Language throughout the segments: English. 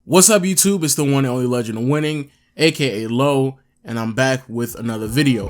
What's up, YouTube? It's the one and only Legend of Winning, aka Low, and I'm back with another video.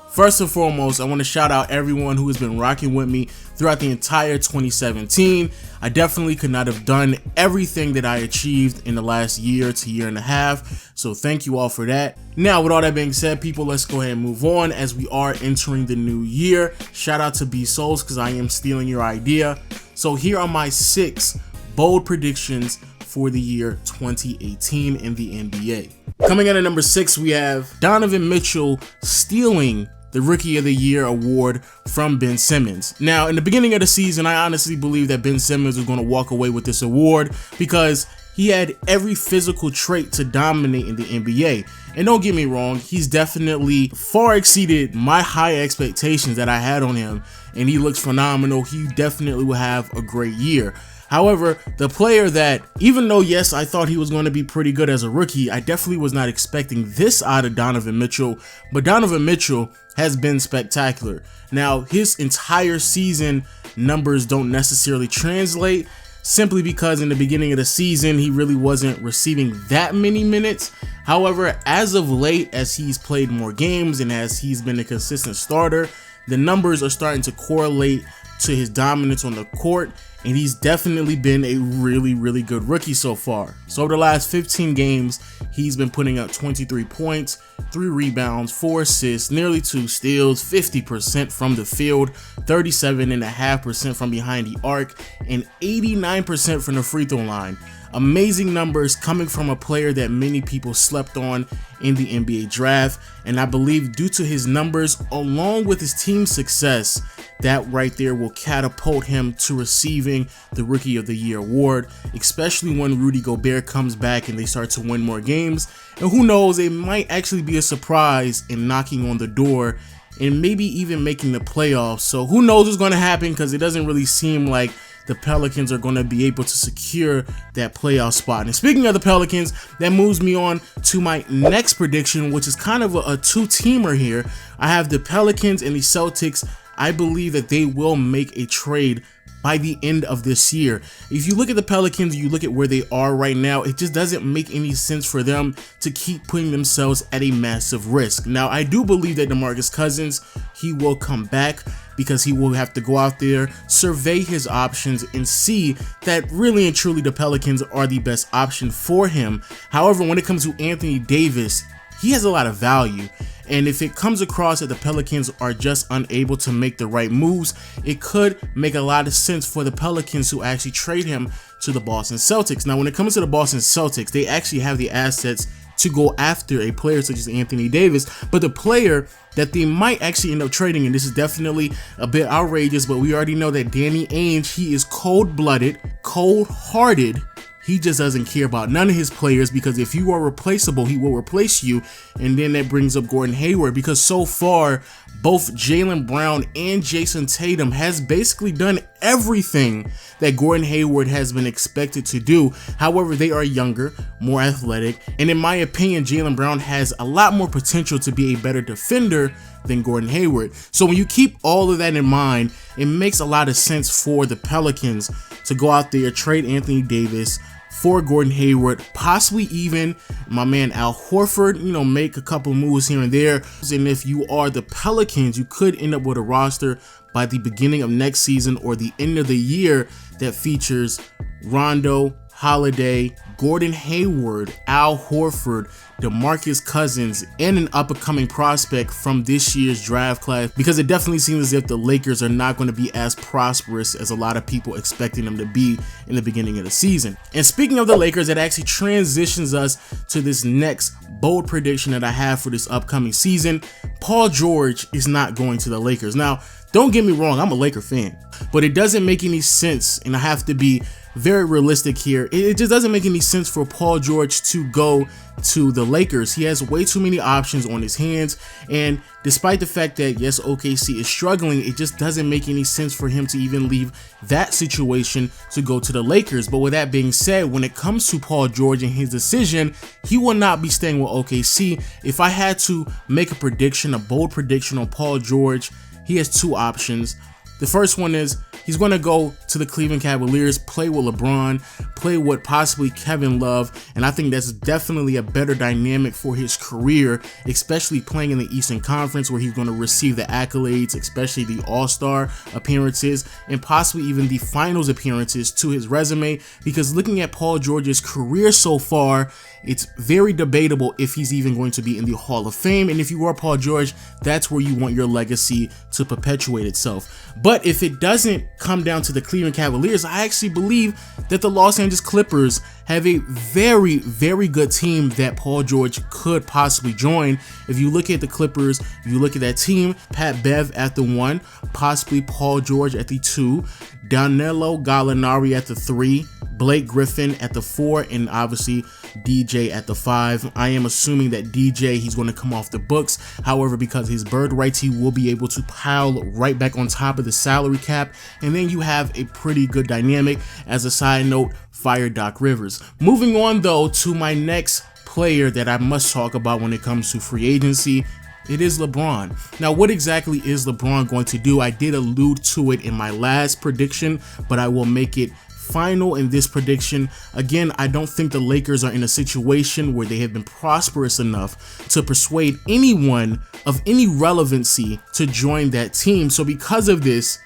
First and foremost, I want to shout out everyone who has been rocking with me throughout the entire 2017. I definitely could not have done everything that I achieved in the last year to year and a half, so thank you all for that. Now, with all that being said, people, let's go ahead and move on as we are entering the new year. Shout out to B Souls because I am stealing your idea. So here are my 6 bold predictions for the year 2018 in the NBA. Coming in at number 6, we have Donovan Mitchell stealing the Rookie of the Year award from Ben Simmons. Now, in the beginning of the season, I honestly believe that Ben Simmons was going to walk away with this award because he had every physical trait to dominate in the NBA. And don't get me wrong, he's definitely far exceeded my high expectations that I had on him, and he looks phenomenal. He definitely will have a great year. However, the player that, even though yes, I thought he was going to be pretty good as a rookie, I definitely was not expecting this out of Donovan Mitchell, but Donovan Mitchell has been spectacular. Now, his entire season numbers don't necessarily translate, simply because in the beginning of the season, he really wasn't receiving that many minutes. However, as of late, as he's played more games and as he's been a consistent starter, the numbers are starting to correlate to his dominance on the court, and he's definitely been a really good rookie so far. So over the last 15 games, he's been putting up 23 points, 3 rebounds, 4 assists, nearly 2 steals, 50% from the field, 37.5% from behind the arc, and 89% from the free throw line. Amazing numbers coming from a player that many people slept on in the NBA draft, and I believe due to his numbers along with his team's success, that right there will catapult him to receiving the Rookie of the Year award, especially when Rudy Gobert comes back and they start to win more games. And who knows, it might actually be a surprise in knocking on the door and maybe even making the playoffs. So who knows what's going to happen, because it doesn't really seem like the Pelicans are going to be able to secure that playoff spot. And speaking of the Pelicans, that moves me on to my next prediction, which is kind of a two-teamer here. I have the Pelicans and the Celtics. I believe that they will make a trade by the end of this year. If you look at the Pelicans, you look at where they are right now, it just doesn't make any sense for them to keep putting themselves at a massive risk. Now, I do believe that DeMarcus Cousins, he will come back because he will have to go out there, survey his options, and see that really and truly the Pelicans are the best option for him. However, when it comes to Anthony Davis, he has a lot of value. And if it comes across that the Pelicans are just unable to make the right moves, it could make a lot of sense for the Pelicans to actually trade him to the Boston Celtics. Now, when it comes to the Boston Celtics, they actually have the assets to go after a player such as Anthony Davis, but the player that they might actually end up trading, and this is definitely a bit outrageous, but we already know that Danny Ainge, he is cold-blooded, cold-hearted. He just doesn't care about none of his players, because if you are replaceable, he will replace you. And then that brings up Gordon Hayward, because so far, both Jaylen Brown and Jason Tatum has basically done everything that Gordon Hayward has been expected to do. However, they are younger, more athletic, and in my opinion, Jaylen Brown has a lot more potential to be a better defender than Gordon Hayward. So when you keep all of that in mind, it makes a lot of sense for the Pelicans to go out there, trade Anthony Davis for Gordon Hayward, possibly even my man Al Horford, make a couple moves here and there. And if you are the Pelicans, you could end up with a roster by the beginning of next season or the end of the year that features Rondo, Holiday, Gordon Hayward, Al Horford, DeMarcus Cousins, and an up-and-coming prospect from this year's draft class, because it definitely seems as if the Lakers are not going to be as prosperous as a lot of people expecting them to be in the beginning of the season. And speaking of the Lakers, it actually transitions us to this next bold prediction that I have for this upcoming season. Paul George is not going to the Lakers. Now, don't get me wrong, I'm a Laker fan, but it doesn't make any sense, and I have to be very realistic here. It just doesn't make any sense for Paul George to go to the Lakers. He has way too many options on his hands, and despite the fact that yes, OKC is struggling, it just doesn't make any sense for him to even leave that situation to go to the Lakers. But with that being said, when it comes to Paul George and his decision, he will not be staying with OKC. If I had to make a prediction, a bold prediction on Paul George, he has 2 options. The first one is he's going to go to the Cleveland Cavaliers, play with LeBron, play with possibly Kevin Love, and I think that's definitely a better dynamic for his career, especially playing in the Eastern Conference where he's going to receive the accolades, especially the All-Star appearances and possibly even the finals appearances to his resume, because looking at Paul George's career so far, it's very debatable if he's even going to be in the Hall of Fame, and if you are Paul George, that's where you want your legacy to perpetuate itself. But if it doesn't come down to the Cleveland Cavaliers, I actually believe that the Los Angeles Clippers have a very, very good team that Paul George could possibly join. If you look at the Clippers, if you look at that team, Pat Bev at the 1, possibly Paul George at the 2, Danilo Gallinari at the 3, Blake Griffin at the 4, and obviously DJ at the 5. I am assuming that DJ, he's going to come off the books. However, because his bird rights, he will be able to pile right back on top of the salary cap. And then you have a pretty good dynamic. As a side note, fire Doc Rivers. Moving on though to my next player that I must talk about when it comes to free agency. It is LeBron. Now, what exactly is LeBron going to do? I did allude to it in my last prediction, but I will make it final in this prediction. Again, I don't think the Lakers are in a situation where they have been prosperous enough to persuade anyone of any relevancy to join that team. So because of this,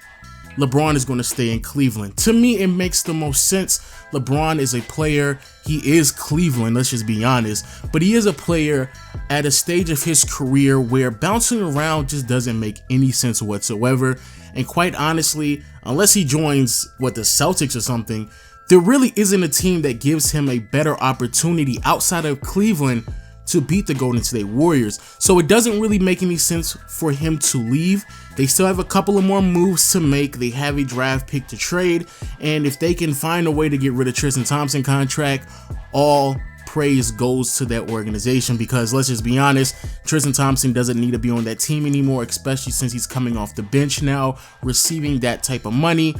LeBron is going to stay in Cleveland. To me, it makes the most sense. LeBron is a player. He is Cleveland, let's just be honest. But he is a player at a stage of his career where bouncing around just doesn't make any sense whatsoever. And quite honestly, unless he joins, the Celtics or something, there really isn't a team that gives him a better opportunity outside of Cleveland to beat the Golden State Warriors. So it doesn't really make any sense for him to leave. They still have a couple of more moves to make. They have a draft pick to trade. And if they can find a way to get rid of Tristan Thompson contract, all praise goes to that organization, because let's just be honest, Tristan Thompson doesn't need to be on that team anymore, especially since he's coming off the bench now, receiving that type of money.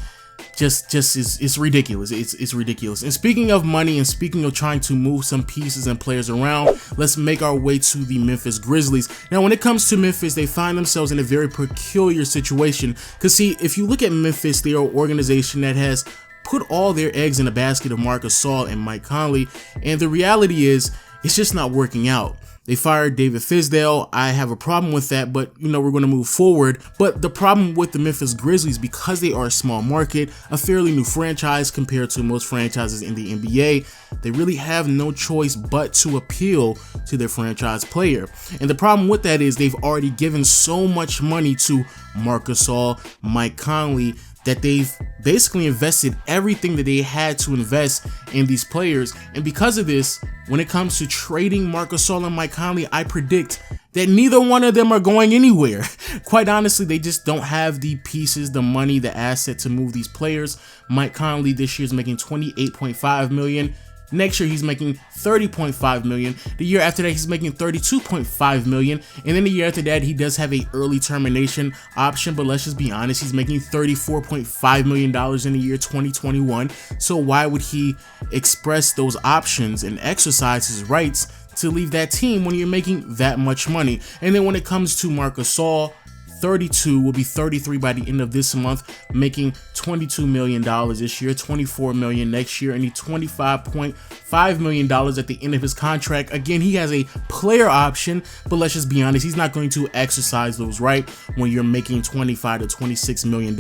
It's ridiculous. It's ridiculous. And speaking of money and speaking of trying to move some pieces and players around, let's make our way to the Memphis Grizzlies. Now, when it comes to Memphis, they find themselves in a very peculiar situation, because see, if you look at Memphis, they are an organization that has put all their eggs in a basket of Marc Gasol and Mike Conley, and the reality is it's just not working out. They fired David Fizdale. I have a problem with that, but we're going to move forward. But the problem with the Memphis Grizzlies, because they are a small market, a fairly new franchise compared to most franchises in the NBA, they really have no choice but to appeal to their franchise player. And the problem with that is they've already given so much money to Marc Gasol, Mike Conley, that they've basically invested everything that they had to invest in these players. And because of this, when it comes to trading Marc Gasol and Mike Conley, I predict that neither one of them are going anywhere. Quite honestly, they just don't have the pieces, the money, the asset to move these players. Mike Conley this year is making $28.5 million. Next year, he's making $30.5 million. The year after that, he's making $32.5 million. And then the year after that, he does have a early termination option. But let's just be honest, he's making $34.5 million in the year 2021. So why would he express those options and exercise his rights to leave that team when you're making that much money? And then when it comes to Marc Gasol, 32 will be 33 by the end of this month, making $22 million this year, $24 million next year, and he $25.5 million at the end of his contract. Again, he has a player option, but let's just be honest, he's not going to exercise those right when you're making $25 to $26 million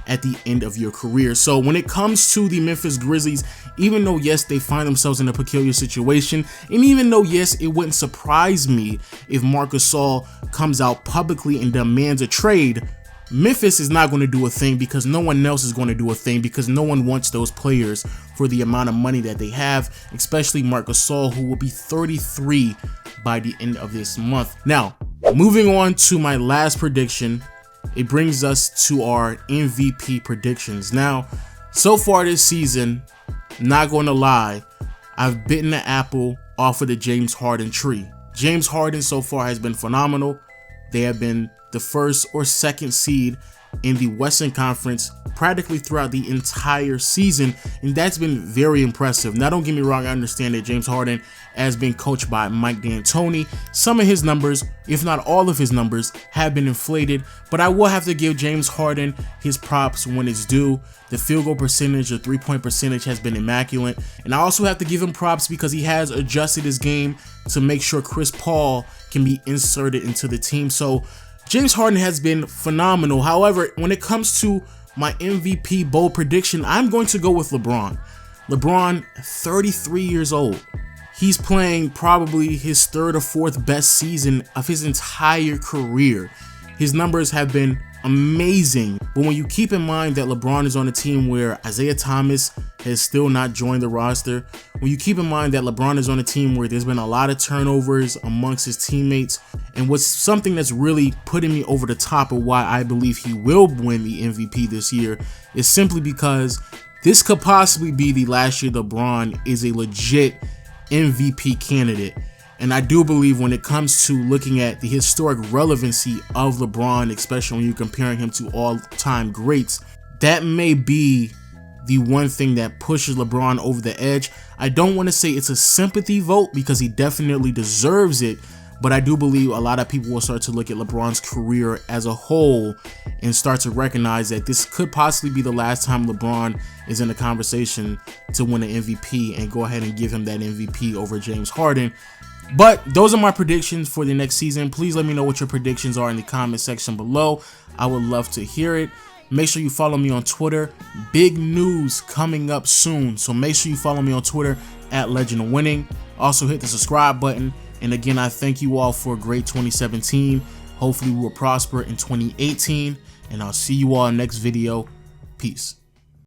at the end of your career. So when it comes to the Memphis Grizzlies, even though yes, they find themselves in a peculiar situation, and even though yes, it wouldn't surprise me if Marc Gasol comes out publicly and demands a trade, Memphis is not going to do a thing, because no one else is going to do a thing, because no one wants those players for the amount of money that they have, especially Marc Gasol, who will be 33 by the end of this month. Now, moving on to my last prediction, it brings us to our MVP predictions. Now, so far this season, not going to lie, I've bitten the apple off of the James Harden tree. James Harden so far has been phenomenal. They have been the first or second seed in the Western Conference practically throughout the entire season, and that's been very impressive. Now, don't get me wrong, I understand that James Harden has been coached by Mike D'Antoni. Some of his numbers, if not all of his numbers, have been inflated, but I will have to give James Harden his props when it's due. The field goal percentage, the three-point percentage has been immaculate, and I also have to give him props because he has adjusted his game to make sure Chris Paul can be inserted into the team. So James Harden has been phenomenal. However, when it comes to my MVP bold prediction, I'm going to go with LeBron. LeBron, 33 years old. He's playing probably his third or fourth best season of his entire career. His numbers have been amazing, but when you keep in mind that LeBron is on a team where Isaiah Thomas has still not joined the roster, when you keep in mind that LeBron is on a team where there's been a lot of turnovers amongst his teammates, and what's something that's really putting me over the top of why I believe he will win the MVP this year is simply because this could possibly be the last year LeBron is a legit MVP candidate. And I do believe when it comes to looking at the historic relevancy of LeBron, especially when you're comparing him to all-time greats, that may be the one thing that pushes LeBron over the edge. I don't want to say it's a sympathy vote because he definitely deserves it, but I do believe a lot of people will start to look at LeBron's career as a whole and start to recognize that this could possibly be the last time LeBron is in a conversation to win an MVP and go ahead and give him that MVP over James Harden. But those are my predictions for the next season. Please let me know what your predictions are in the comment section below. I would love to hear it. Make sure you follow me on Twitter. Big news coming up soon, so make sure you follow me on Twitter at Legend of Winning. Also hit the subscribe button. And again, I thank you all for a great 2017. Hopefully we will prosper in 2018. And I'll see you all in the next video. Peace.